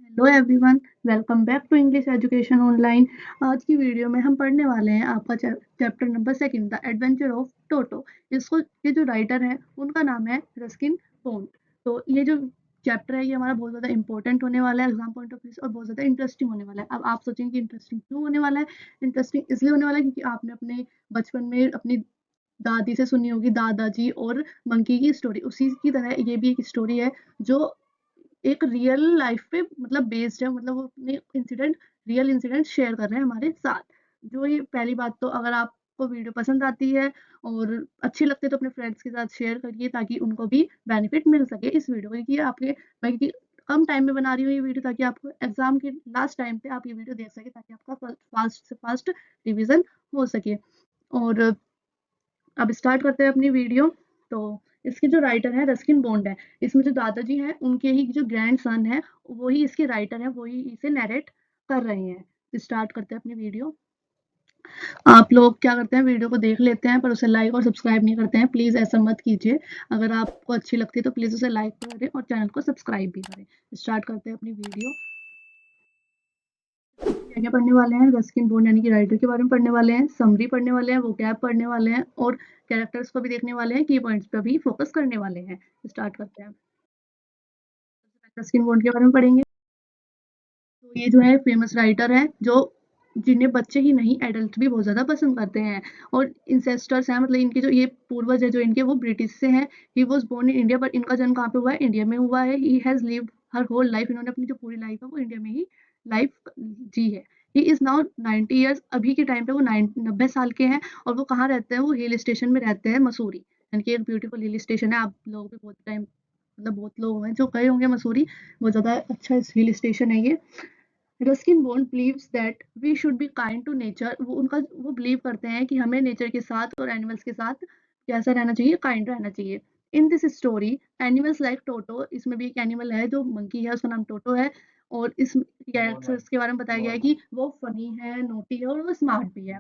Hello everyone, welcome back to English education online. आज की video में हम पढ़ने वाले हैं आपका chapter number second, the adventure of Toto. इसको ये जो राइटर है उनका नाम है रस्किन बॉन्ड। तो ये जो चैप्टर है ये हमारा बहुत ज़्यादा इंपॉर्टेंट होने वाला है एग्जाम पॉइंट ऑफ व्यू से और बहुत ज़्यादा इंटरेस्टिंग होने वाला है। अब आप सोचेंगे कि इंटरेस्टिंग क्यों होने वाला है? इंटरेस्टिंग इसलिए होने वाला है क्योंकि आपने अपने बचपन में अपनी दादी से सुनी होगी दादाजी और मंकी की स्टोरी। उसी की तरह ये भी एक स्टोरी है जो एक रियल लाइफ पे मतलब बेस्ड है, मतलब वो अपने रियल इंसिडेंट शेयर कर रहे हैं हमारे साथ। जो ये पहली बात, तो अगर आपको वीडियो पसंद आती है और अच्छी लगती है तो अपने फ्रेंड्स के साथ शेयर करिए ताकि उनको भी बेनिफिट मिल सके इस वीडियो को। क्योंकि मैं क्योंकि कम टाइम में बना रही हूँ ये वीडियो ताकि आपको एग्जाम के लास्ट टाइम पे आप ये वीडियो देख सके ताकि आपका फास्ट से फास्ट रिविजन हो सके। और अब स्टार्ट करते हैं अपनी वीडियो। तो इसके जो राइटर है रस्किन बॉन्ड है। इसमें जो दादाजी हैं उनके ही जो ग्रैंड सन है वही इसके राइटर है, वही इसे नरेट कर रहे हैं। तो स्टार्ट करते हैं अपनी वीडियो। आप लोग क्या करते हैं, वीडियो को देख लेते हैं पर उसे लाइक और सब्सक्राइब नहीं करते हैं। प्लीज़ ऐसा मत कीजिए। अगर आपको अच्छी लगती है तो प्लीज़ उसे लाइक करें और चैनल को सब्सक्राइब भी करें। स्टार्ट करते हैं अपनी वीडियो। क्या-क्या पढ़ने वाले हैं, रस्किन बॉन्ड यानी कि राइटर के बारे में पढ़ने वाले हैं, समरी पढ़ने वाले हैं, वोकैब पढ़ने वाले हैं और कैरेक्टर्स को भी देखने वाले हैं, की पॉइंट्स पे भी फोकस करने वाले हैं। स्टार्ट करते हैं। रस्किन बॉन्ड के बारे में पढ़ेंगे। तो ये जो है फेमस राइटर है जो जिन्हें बच्चे ही नहीं एडल्ट भी बहुत ज़्यादा पसंद करते हैं और इंसेस्टर्स हैं, मतलब इनके जो ये पूर्वज है जो इनके वो ब्रिटिश से हैं। He was born in India, but इनका जन्म कहाँ पे हुआ है? इंडिया में हुआ है। He has lived her whole life, इन्होंने अपनी जो पूरी लाइफ है वो इंडिया में ही लाइफ जी है। ही इज़ नाउ 90 ईयर्स, अभी के टाइम पे वो 90 साल के हैं और वो कहाँ रहते हैं? वो हिल स्टेशन में रहते हैं, मसूरी। यानी कि एक ब्यूटीफुल हिल स्टेशन है। आप लोगों पे बहुत टाइम मतलब बहुत लोग हैं जो गए होंगे मसूरी। बहुत ज़्यादा अच्छा हिल स्टेशन है ये। Ruskin Bond believes that we should be kind to nature. वो बिलीव करते हैं कि हमें नेचर के साथ और एनिमल्स के साथ कैसा रहना चाहिए? काइंड रहना चाहिए। In this story animals like Toto, इसमें भी एक एनिमल है जो मंकी है, उसका नाम टोटो है। और इस कैरेक्टर्स के बारे में बताया गया है कि वो फनी है, नोटी है और वो स्मार्ट भी है।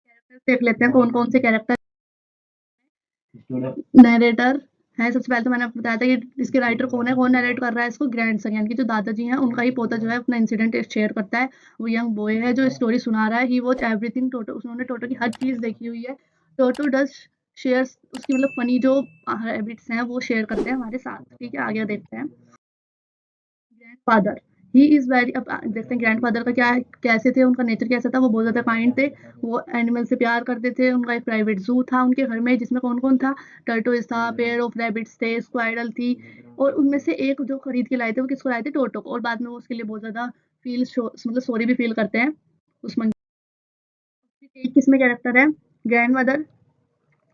कैरेक्टर्स देख लेते हैं कौन कौन से कैरेक्टर। नरेटर है। सबसे पहले तो मैंने आपको बताया था कि इसके राइटर कौन है, कौन नरेट कर रहा है इसको? ग्रैंडसन यानी कि जो दादाजी हैं उनका ही पोता जो है अपना इंसिडेंट शेयर करता है। वो यंग बॉय है जो स्टोरी सुना रहा है। ही वॉच एवरीथिंग टोटो, उन्होंने टोटो की हर चीज़ देखी हुई है। टोटो डज शेयर्स, उसकी मतलब फनी जो हैबिट्स हैं वो शेयर करते हैं हमारे साथ। ठीक है, आगे देखते हैं। ग्रैंडफादर, ही इज़ वेरी, अब देखते हैं ग्रैंडफादर का क्या है, कैसे थे, उनका नेचर कैसा था। वो बहुत ज़्यादा काइंड थे, वो एनिमल से प्यार करते थे। उनका एक प्राइवेट ज़ू था उनके घर में जिसमें कौन-कौन था? टर्टोइज़ था, पेयर ऑफ रैबिट्स थे, स्क्वायरल थी और उनमें से एक जो खरीद के लाए थे वो किसको लाए थे? टोटो को। और बाद में वो उसके लिए बहुत ज़्यादा मतलब सॉरी भी फ़ील करते हैं उस मंकी। किसमें कैरेक्टर है? Grandmother,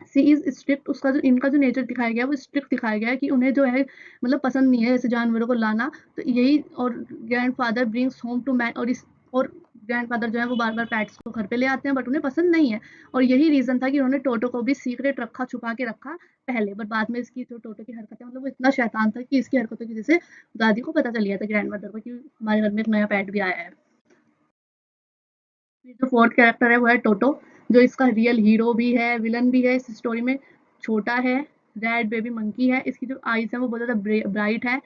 she is strict. उसका जो इनका जो नेचर दिखाया गया है वो स्ट्रिक्ट दिखाया गया है कि उन्हें जो है मतलब पसंद नहीं है ऐसे जानवरों को लाना। तो यही, और grandfather brings home to man, और ग्रैंडफादर जो है वो बार बार पैट्स को घर पे ले आते हैं बट उन्हें पसंद नहीं है। और यही रीजन था कि उन्होंने टोटो को भी सीक्रेट रखा, छुपा के रखा पहले। बट बाद में इसकी जो टोटो की हरकत है, मतलब वो इतना शैतान था कि इसकी हरकतों की वजह से दादी को पता चल गया था, ग्रैंड मदर को, कि हमारे घर में एक नया पैट भी आया है। ये जो फोर्थ कैरेक्टर है वो है टोटो, जो इसका रियल हीरो भी है, विलन भी है इस स्टोरी में। छोटा है, रेड बेबी मंकी है। इसकी जो आईज है वो बहुत ज़्यादा ब्राइट है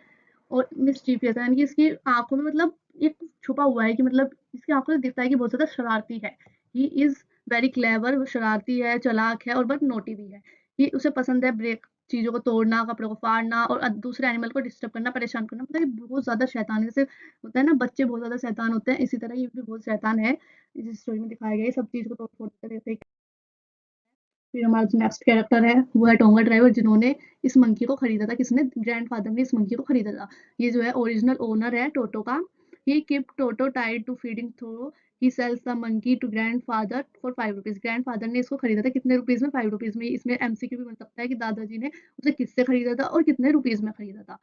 और मिस्चीफियस है, यानी कि इसकी आँखों में मतलब एक छुपा हुआ है कि मतलब इसकी आँखों से दिखता है कि बहुत ज़्यादा शरारती है। ही इज़ वेरी क्लेवर, वो शरारती है, चालाक है और बहुत नोटी भी है। कि उसे पसंद है ब्रेक चीज़ों को तोड़ना, कपड़ों को फाड़ना और दूसरे एनिमल को डिस्टर्ब करना, परेशान करना। मतलब ये बहुत ज़्यादा शैतान है। जैसे होता है ना बच्चे बहुत ज़्यादा शैतान होते हैं, इसी तरह ये भी बहुत शैतान है। इस स्टोरी में दिखाया गया है, सब चीज़ को तोड़-फोड़ कर देते हैं। फिर हमारा जो नेक्स्ट कैरेक्टर है वो है टोंगा ड्राइवर, जिन्होंने इस मंकी को खरीदा था। किसने? ग्रैंडफादर ने इस मंकी को खरीदा था। ये जो है ओरिजिनल ओनर है टोटो का। He keep Toto tied to feeding through, he sells the monkey to grandfather for 5 rupees. Grandfather ने इसको खरीदा था कितने रुपीज़ में? 5 रुपीज़ में। इसमें एमसीक्यू भी बन सकता है कि दादाजी ने उसे किससे खरीदा था और कितने रुपीज़ में खरीदा था।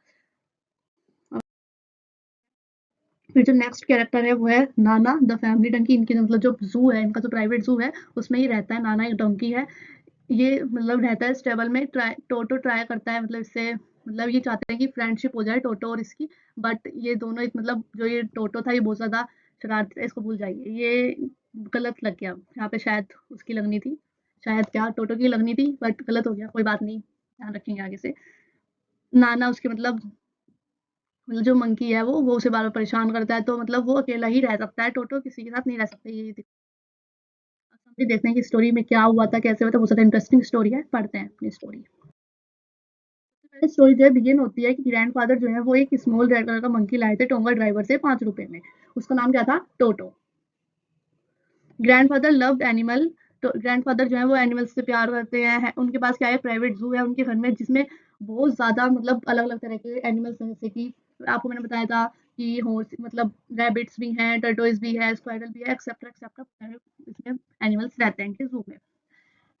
फिर जो नेक्स्ट कैरेक्टर है वो है नाना द फैमिली डंकी। इनकी मतलब जो ज़ू है, इनका जो प्राइवेट ज़ू है उसमें ही रहता है। नाना एक डंकी है। ये मतलब रहता है स्टेबल में। टोटो ट्राई करता है, मतलब इससे मतलब ये चाहते हैं कि फ्रेंडशिप हो जाए टोटो और इसकी। बट ये दोनों एक मतलब जो ये टोटो था ये बहुत ज़्यादा शरारती था, इसको भूल जाइए। ये गलत लग गया यहाँ पे, शायद उसकी लगनी थी, शायद क्या टोटो की लगनी थी, बट गलत हो गया, कोई बात नहीं, ध्यान रखेंगे आगे से। नाना उसके मतलब मतलब जो मंकी है वो उसे बार-बार परेशान करता है, तो मतलब वो अकेला ही रह सकता है, टोटो किसी के साथ नहीं रह सकता। ये देखते हैं कि स्टोरी में क्या हुआ था, कैसे हुआ था, बहुत ज़्यादा इंटरेस्टिंग स्टोरी है, पढ़ते हैं अपनी स्टोरी। पहले स्टोरी जो है बिगिन होती है कि ग्रैंडफ़ादर जो है वो एक स्मॉल रेड कलर का मंकी लाए थे टोंगा ड्राइवर से ₹5 में। उसका नाम क्या था? टोटो। ग्रैंडफ़ादर लव्ड एनिमल, तो ग्रैंडफ़ादर जो है वो एनिमल्स से प्यार करते हैं। उनके पास क्या है, प्राइवेट ज़ू है उनके घर में, जिसमें बहुत ज़्यादा मतलब अलग-अलग तरह के एनिमल्स हैं, जैसे कि आपको मैंने बताया था कि हॉर्स मतलब रैबिट्स भी हैं, टर्टोइज़ भी है, स्क्वायरल भी है, एक्सेट्रा एक्सेट्रा इसमें एनिमल्स रहते हैं इनके ज़ू में।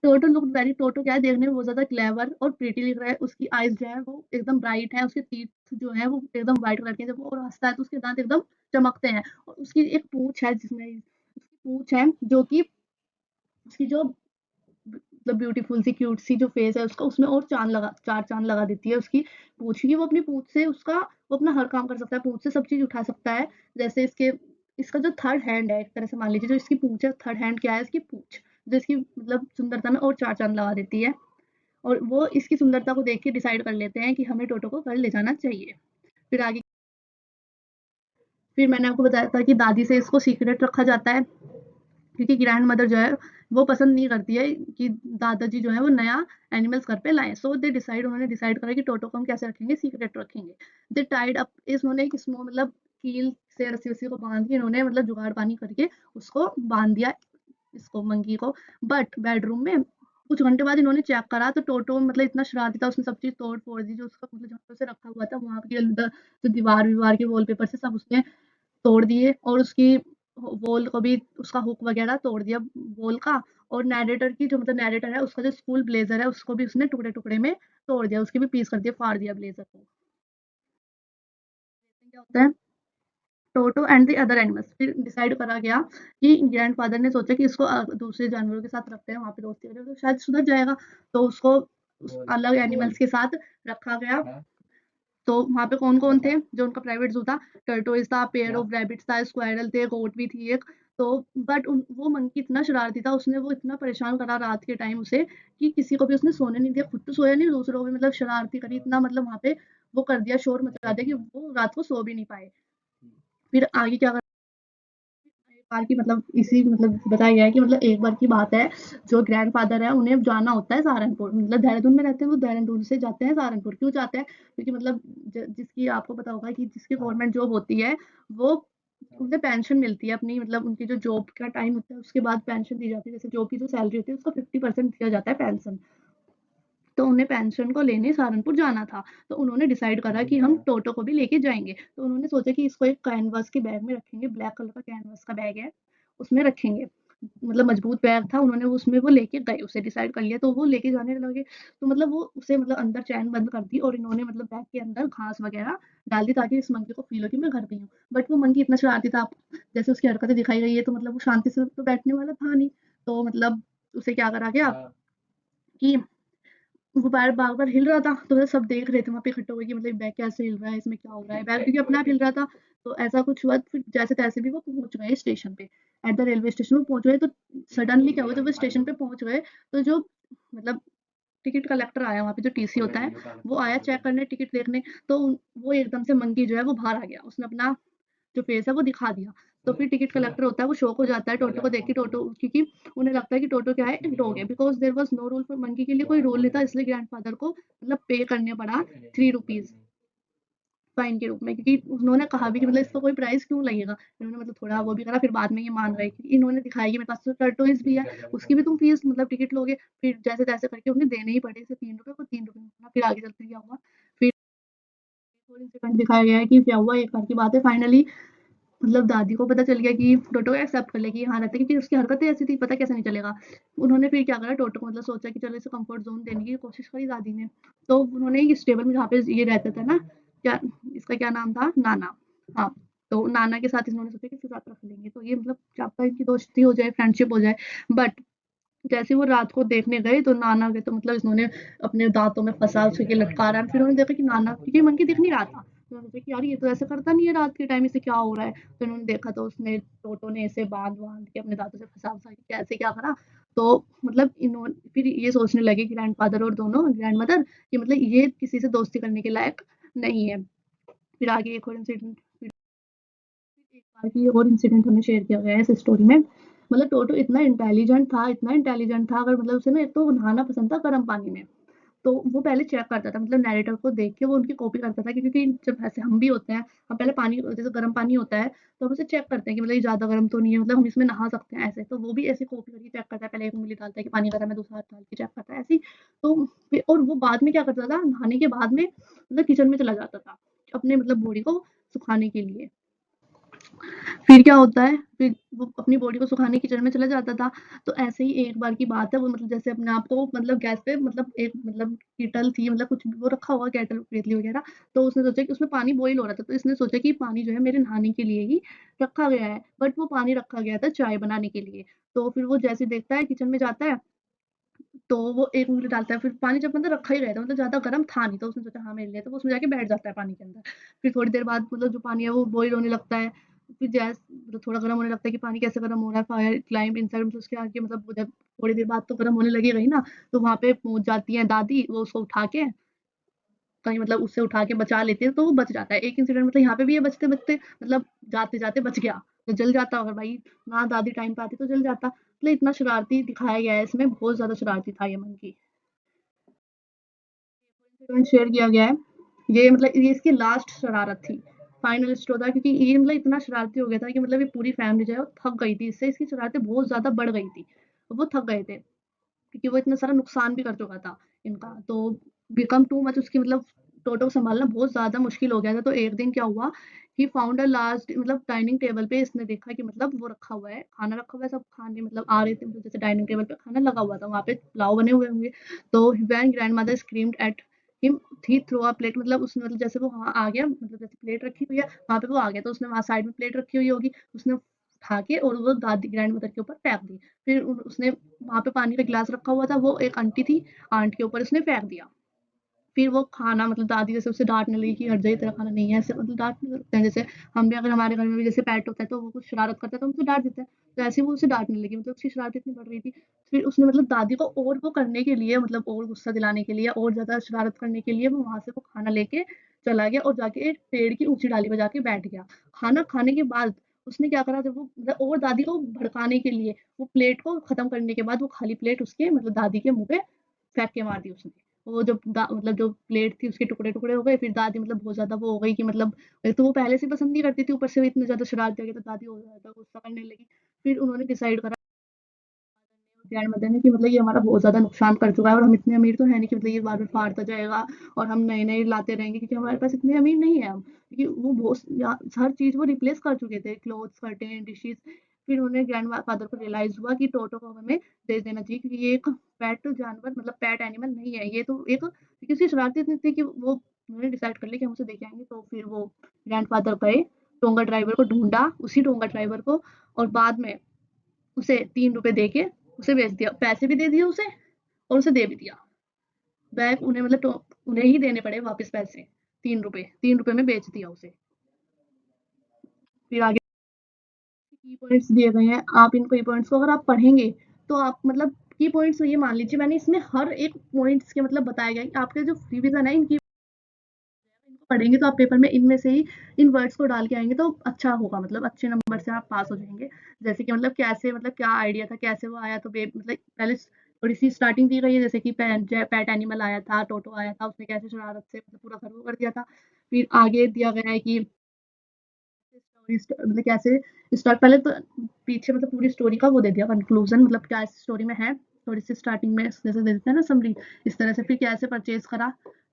टोटो लुक्ड वेरी, टोटो क्या है देखने में बहुत ज़्यादा क्लेवर और प्रिटी दिख रहा है। उसकी आईज़ जो है वो एकदम ब्राइट है, उसके टीथ जो है वो एकदम व्हाइट कलर के हैं। जब वो हँसता है तो उसके दाँत एकदम चमकते हैं और उसकी एक पूँछ है जिसमें उसकी पूँछ है जो कि उसकी जो मतलब ब्यूटीफुल सी क्यूट सी जो फेस है उसका, उसमें और चार चाँद लगा देती है उसकी पूँछ, क्योंकि वो अपनी पूँछ से वो अपना हर काम कर सकता है, पूँछ से सब चीज़ उठा सकता है। जैसे इसका जो थर्ड हैंड है, एक तरह से मान लीजिए जो इसकी पूँछ है, थर्ड हैंड क्या है, इसकी पूँछ, जो इसकी मतलब सुंदरता में और चार चाँद लगा देती है। और वो इसकी सुंदरता को देख के डिसाइड कर लेते हैं कि हमें टोटो को घर ले जाना चाहिए। फिर आगे फिर मैंने आपको बताया था कि दादी से इसको सीक्रेट रखा जाता है, क्योंकि ग्रैंड मदर जो है वो पसंद नहीं करती है कि दादाजी जो है वो नया एनिमल्स घर पे लाएँ। सो उन्होंने डिसाइड करा कि टोटो को हम कैसे रखेंगे, सीक्रेट रखेंगे। दे टाइड अप, इन्होंने एक स्मॉल मतलब कील से रस्सी-वस्सी को बाँध के इन्होंने मतलब जुगाड़-पानी करके उसको बाँध दिया, इसको मंकी को। बट बेडरूम में कुछ घंटे बाद इन्होंने चेक करा तो टोटो मतलब इतना शरारती था, उसने सब चीज़ तोड़-फोड़ दी, जो उसका मतलब जहाँ पे उसे रखा हुआ था वहाँ के अंदर जो दीवार-वीवार के वॉलपेपर से सब उसने तोड़ दिए, और उसकी वॉल को भी उसका हुक वगैरह तोड़ दिया वॉल का। और नैरेटर की जो मतलब नैरेटर है उसका जो स्कूल ब्लेज़र है उसको भी उसने टुकड़े-टुकड़े में तोड़ दिया, उसके भी पीस कर दिए, फाड़ दिया ब्लेज़र को। क्या होता है, टोटो एंड द अदर एनिमल्स, फिर डिसाइड करा गया कि ग्रैंडफ़ादर ने सोचा कि इसको दूसरे जानवरों के साथ रखते हैं, वहाँ पे दोस्ती करें तो शायद सुधर जाएगा। तो उसको उस अलग एनिमल्स के साथ रखा गया। तो वहाँ पे कौन-कौन थे, जो उनका प्राइवेट ज़ू था, टर्टोइज़ था, पेयर ऑफ रैबिट्स था, स्क्वायरल थे, गोट भी थी एक। तो बट उन वो मंकी इतना शरारती था, उसने वो इतना परेशान करा रात के टाइम उसे कि किसी को भी उसने सोने नहीं दिया, खुद तो सोया नहीं, दूसरों को भी मतलब शरारती करी, इतना मतलब वहाँ पे वो कर दिया, शोर मचा दिया कि वो रात को सो भी नहीं पाए। फिर आगे क्या एक बार की मतलब इसी मतलब बताया गया है कि मतलब एक बार की बात है, जो ग्रैंडफ़ादर है उन्हें जाना होता है सहारनपुर, मतलब देहरादून में रहते हैं, वो देहरादून से जाते हैं सहारनपुर। क्यों जाते हैं? क्योंकि मतलब जिसकी आपको पता होगा कि जिसकी गवर्नमेंट जॉब होती है, वो उन्हें पेंशन मिलती है अपनी, मतलब उनकी जो जॉब का टाइम होता है उसके बाद पेंशन दी जाती है। जैसे जॉब की जो सैलरी होती है उसका 50% दिया जाता है पेंशन। तो उन्हें पेंशन को लेने सहारनपुर जाना था, तो उन्होंने डिसाइड करा कि हम टोटो को भी लेके जाएँगे। तो उन्होंने सोचा कि इसको एक कैनवास के बैग में रखेंगे, ब्लैक कलर का कैनवास का बैग है, उसमें रखेंगे। मतलब मजबूत बैग था, उन्होंने उसमें वो लेके गए, उसे डिसाइड कर लिया, तो वो लेके जाने लगे। तो मतलब वो उसे मतलब अंदर चैन बंद कर दी और इन्होंने मतलब बैग के अंदर घास वगैरह डाल दी ताकि इस मंकी को फ़ील हो कि मैं घर पे ही हूँ। बट वो मंकी इतना शरारती था, जैसे उसकी हरकतें दिखाई गई है, तो मतलब वो शांति से तो बैठने वाला था नहीं। तो मतलब उसे क्या करा गया कि वो बार-बार हिल रहा था, तो मतलब सब देख रहे थे वहाँ पे इकट्ठे हुए कि मतलब बैग कैसे हिल रहा है, इसमें क्या हो रहा है? बैग क्योंकि अपने आप हिल रहा था, तो ऐसा कुछ हुआ, फिर जैसे-तैसे भी वो पहुँच गए स्टेशन पे। एट द रेलवे स्टेशन वो पहुँच गए, तो सडनली क्या हुआ, जब वो स्टेशन पे पहुँच गए, तो जो मतलब टिकट कलेक्टर आया वहाँ पे, जो टीसी होता है, वो आया चेक करने, टिकट देखने, तो वो एकदम से मंकी जो है वो बाहर आ गया। उसने अपना जो फेस है वो दिखा दिया। तो फिर टिकट कलेक्टर होता है वो शॉक हो जाता है टोटो को देख के, टोटो क्योंकि उन्हें लगता है कि टोटो क्या है, एक डॉग है, because there was no rule for monkey, के लिए कोई रूल नहीं था, इसलिए ग्रैंडफ़ादर को मतलब पे करने पड़ा ₹3 फाइन के रूप में, क्योंकि उन्होंने कहा भी कि मतलब इसका कोई प्राइस क्यों लगेगा? इन्होंने मतलब थोड़ा वो भी करा, फिर बाद में ये मान गए क्योंकि इन्होंने दिखाया कि मेरे पास तो टर्टोइज़ भी है, उसकी भी तुम फीस मतलब टिकट लोगे। फिर जैसे-तैसे करके उन्हें देने ही पड़े, इसे ₹3 को ₹3 में। फिर आगे चलते क्या हुआ, फिर एक और इंसिडेंट दिखाया गया है कि क्या हुआ, एक बार की बात है, फाइनली मतलब दादी को पता चल गया कि टोटो एक्सेप्ट कर ले कि यहाँ रहता है, क्योंकि उसकी हरकतें ऐसी थी, पता कैसे नहीं चलेगा। उन्होंने फिर क्या करा, टोटो को मतलब सोचा कि चलो इसे कंफर्ट ज़ोन देने की कोशिश करी दादी ने। तो उन्होंने एक स्टेबल में जहाँ पे ये रहता था ना, क्या इसका क्या नाम था? नाना। हाँ, तो नाना के साथ इन्होंने सोचा कि इसके साथ रख लेंगे। तो ये मतलब क्या पता इनकी दोस्ती हो जाए, फ्रेंडशिप हो जाए। बट जैसे वो रात को देखने गए तो नाना के तो मतलब इन्होंने अपने दाँतों में फँसा उसे लटका रहा है। फिर उन्होंने देखा कि नाना, क्योंकि मंकी दिख नहीं रहा था। तो उन्होंने सोचा कि यार ये तो ऐसा करता नहीं है रात के टाइम, इसे क्या हो रहा है? तो इन्होंने देखा तो उसने टोटो ने इसे बाँध-वाँध के अपने दाँतों से फँसा-वँसा के कैसे क्या करा। तो मतलब फिर ये सोचने लगे ग्रैंडफ़ादर और दोनों ग्रैंडमदर कि मतलब ये किसी से दोस्ती करने के लायक नहीं है। फिर आगे एक और इंसिडेंट, एक बार की और इंसिडेंट हमें शेयर किया गया है इस स्टोरी में। मतलब टोटो इतना इंटेलिजेंट था, अगर मतलब उसे ना एक तो नहाना पसंद था गर्म पानी में। तो वो पहले चेक करता था, मतलब नैरेटर को देख के वो उनकी कॉपी करता था, क्योंकि जब ऐसे हम भी होते हैं, हम पहले पानी जैसे गर्म पानी होता है तो हम उसे चेक करते हैं कि मतलब ये ज़्यादा गर्म तो नहीं है, मतलब हम इसमें नहा सकते हैं ऐसे। तो वो भी ऐसे कॉपी करके चेक करता है, पहले एक उँगली डालता है कि पानी गर्म है, दूसरा हाथ डाल के चेक करता है ऐसे ही। तो फिर और वो बाद में क्या करता था, नहाने के बाद में मतलब किचन में चला जाता था अपने मतलब बॉडी को सुखाने के लिए। फिर क्या होता है, फिर वो अपनी बॉडी को सुखाने किचन में चला जाता था। तो ऐसे ही एक बार की बात है, वो मतलब जैसे अपने आप को मतलब गैस पे मतलब एक मतलब केटल थी, मतलब कुछ वो रखा हुआ केटल केतली वगैरह। तो उसने सोचा कि उसमें पानी बॉईल हो रहा था, तो इसने सोचा कि पानी जो है मेरे नहाने के लिए ही रखा गया है, बट वो पानी रखा गया था चाय बनाने के लिए। तो फिर वो जैसे देखता है, किचन में जाता है, तो वो एक उँगली डालता है, फिर पानी जब मतलब रखा ही गया था, मतलब ज़्यादा गर्म था नहीं, तो उसने सोचा हाँ मेरे लिए, तो वो उसमें जाके बैठ जाता है पानी के अंदर। फिर थोड़ी देर बाद मतलब जो पानी है वो बॉईल होने लगता है। फिर गैस मतलब थोड़ा गर्म होने लगता है कि पानी कैसे गर्म हो रहा है, फायर क्लाइंब इनसाइड, मतलब उसके आगे मतलब जब थोड़ी देर बाद तो गर्म होने लगेगा ही ना। तो वहाँ पे पहुँच जाती है दादी, वो उसको उठा के कहीं मतलब उससे उठा के बचा लेती है, तो वो बच जाता है। एक इंसिडेंट मतलब यहाँ पे भी है, बचते-बचते मतलब जाते-जाते बच गया। तो जल जाता अगर भाई ना दादी टाइम पे आती तो जल जाता। मतलब इतना शरारती दिखाया गया है इसमें, बहुत ज़्यादा शरारती था ये मंकी। इंसिडेंट शेयर किया गया है। ये मतलब ये इसकी लास्ट शरारत थी, फाइनल स्ट्रॉ था, क्योंकि ये मतलब इतना शरारती हो गया था कि मतलब ये पूरी फैमिली जो है वो थक गई थी इससे, इसकी शरारतें बहुत ज़्यादा बढ़ गई थी। वो थक गए थे, क्योंकि वो इतना सारा नुकसान भी कर चुका था इनका। तो बिकम टू मच, उसकी मतलब टोटो को सँभालना बहुत ज़्यादा मुश्किल हो गया था। तो एक दिन क्या हुआ, ही फाउंड अ लार्ज मतलब डाइनिंग टेबल पे इसने देखा कि मतलब वो रखा हुआ है, खाना रखा हुआ है, सब खाने मतलब आ रहे थे, मतलब जैसे डाइनिंग टेबल पे खाना लगा हुआ था, वहाँ पे पुलाव बने हुए होंगे। तो when grandmother screamed at him, he throw a plate, मतलब उसने मतलब जैसे वो वहाँ आ गया, मतलब जैसे प्लेट रखी हुई है, वहाँ पे वो आ गया, तो उसने वहाँ साइड में प्लेट रखी हुई होगी, उसने उठा के और वो दादी ग्रैंड मदर के ऊपर फेंक दी। फिर उसने वहाँ पे पानी का गिलास रखा हुआ था, वो एक आंटी थी, आंट के ऊपर उसने फेंक दिया। फिर वो खाना मतलब दादी जैसे उसे डाँटने लगी कि हट जा, तेरा खाना नहीं है, ऐसे मतलब डाँटने लगते हैं। जैसे हम भी अगर हमारे घर में भी जैसे पेट होता है तो वो कुछ शरारत करता है तो हम उसे डाँट देते हैं। तो ऐसे ही वो उसे डाँटने लगी, मतलब उसकी शरारत इतनी बढ़ रही थी। फिर उसने मतलब दादी को और वो करने के लिए, मतलब और गुस्सा दिलाने के लिए, और ज़्यादा शरारत करने के लिए वो वहाँ से वो खाना लेके चला गया और जाके एक पेड़ की ऊँची डाली पे जाके बैठ गया। खाना खाने के बाद उसने क्या करा, जब वो मतलब और दादी को भड़काने के लिए वो प्लेट को खत्म करने के बाद वो खाली प्लेट उसके मतलब दादी के मुँह पे फेंक के मार दी उसने। वो जब मतलब जो प्लेट थी उसके टुकड़े-टुकड़े हो गए, फिर दादी मतलब बहुत ज़्यादा वो हो गई कि मतलब एक तो वो पहले से पसंद नहीं करती थी, ऊपर से वो इतने ज़्यादा शरारती हो गई, तो दादी और ज़्यादा गुस्सा करने लगी। फिर उन्होंने डिसाइड करा ग्रैंड मदर ने कि मतलब ये हमारा बहुत ज़्यादा नुकसान कर चुका है, और हम इतने अमीर तो है नहीं कि मतलब ये बार-बार फाड़ता जाएगा और हम नए-नए लाते रहेंगे, क्योंकि हमारे पास इतने अमीर नहीं है हम। क्योंकि वो बहुत हर चीज़ वो रिप्लेस कर चुके थे, क्लॉथ्स, कर्टेन, डिशेज़। फिर उन्हें ग्रैंड फादर को रियलाइज़ हुआ कि टोटो को हमें दे देना चाहिए, क्योंकि ये एक पेट जानवर मतलब पेट एनिमल नहीं है, ये तो एक, क्योंकि उसकी शरारत इतनी थी कि वो उन्होंने डिसाइड कर लिया कि हम उसे दे के आएँगे। तो फिर वो ग्रैंडफ़ादर गए, टोंगा ड्राइवर को ढूँढा, उसी टोंगा ड्राइवर को, और बाद में उसे ₹3 दे के उसे बेच दिया। पैसे भी दे दिए उसे और उसे दे भी दिया। बैग उन्हें मतलब तो उन्हें ही देने पड़े वापस पैसे, ₹3 में बेच दिया उसे। फिर आगे की पॉइंट्स दिए गए हैं, आप इन की पॉइंट्स को अगर आप पढ़ेंगे, तो आप मतलब की पॉइंट्स ये मान लीजिए, मैंने इसमें हर एक पॉइंट्स के मतलब बताए गए हैं, आपके जो रिवीजन है इनकी इनको पढ़ेंगे तो आप पेपर में इनमें से ही इन वर्ड्स को डाल के आएँगे तो अच्छा होगा, मतलब अच्छे नंबर से आप पास हो जाएँगे। जैसे कि मतलब कैसे मतलब क्या आइडिया था, कैसे वो आया, तो मतलब पहले थोड़ी-सी स्टार्टिंग दी गई है, जैसे कि पेट एनिमल आया था, टोटो आया था, उसने कैसे शरारत से मतलब पूरा घर वो कर दिया था। फिर आगे दिया गया है कि स्टोरी मतलब कैसे स्टार्ट, पहले तो पीछे मतलब पूरी स्टोरी का वो दे दिया कंक्लूजन, मतलब क्या इस स्टोरी में है, थोड़ी-सी स्टार्टिंग में जैसे दे देते हैं ना समरी, इस तरह से। फिर कैसे परचेज़ करा,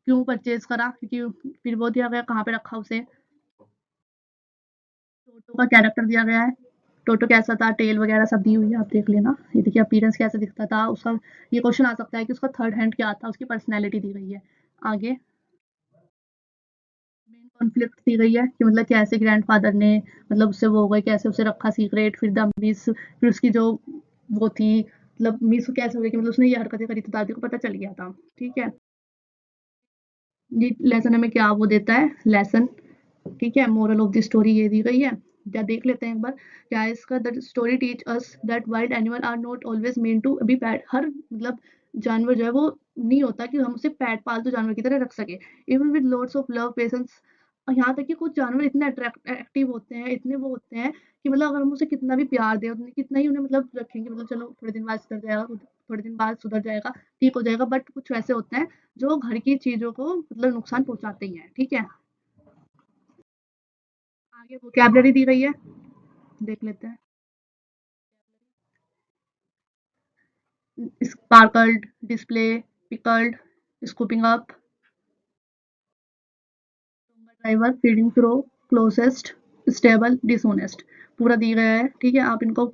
क्यों परचेज़ करा, क्योंकि फिर वो दिया गया कहाँ पे रखा उसे, टोटो का कैरेक्टर दिया गया है, टोटो कैसा था, टेल वगैरह सब दी हुई है, आप देख लेना। ये देखिए अपीयरेंस कैसे दिखता था उसका, ये क्वेश्चन आ सकता है कि उसका थर्ड हैंड क्या था, उसकी पर्सनैलिटी दी गई है। आगे मेन कॉन्फ्लिक्ट दी गई है कि मतलब कैसे ग्रैंडफ़ादर ने मतलब उससे वो हो गए, कैसे उसे रखा सीक्रेट, फिर द मिस, फिर उसकी जो वो थी मतलब मिस कैसे हो गई कि मतलब उसने ये हरकतें करी तो दादी को पता चल गया था, ठीक है? ये लेसन हमें क्या वो देता है लेसन, ठीक है? मोरल ऑफ द स्टोरी ये दी गई है। या देख लेते हैं एक बार, क्या है इसका, the story teach us that wild animal are not always meant to be pet, हर मतलब जानवर जो है वो नहीं होता कि हम उसे पेट पालतू जानवर की तरह रख सकें। Even with lots of love, patience और यहाँ तक कि कुछ जानवर इतने एक्टिव होते हैं, इतने वो होते हैं कि मतलब अगर हम उसे कितना भी प्यार दें, उतने कितना ही उन्हें मतलब रखेंगे, मतलब चलो थोड़े दिन बाद सुधर जाएगा, थोड़े दिन बाद सुधर जाएगा, ठीक हो जाएगा, बट कुछ वैसे होते हैं जो घर की चीज़ों को मतलब नुकसान पहुँचाते ही हैं, ठीक है? आगे वोकैब्युलरी दी गई है, देख लेते हैं। Sparkled, display, pickled, scooping up, driver, feeding throw, closest, stable, dishonest, पूरा दिया गया है, ठीक है? आप इनको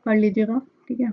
पढ़ लीजिएगा, ठीक है?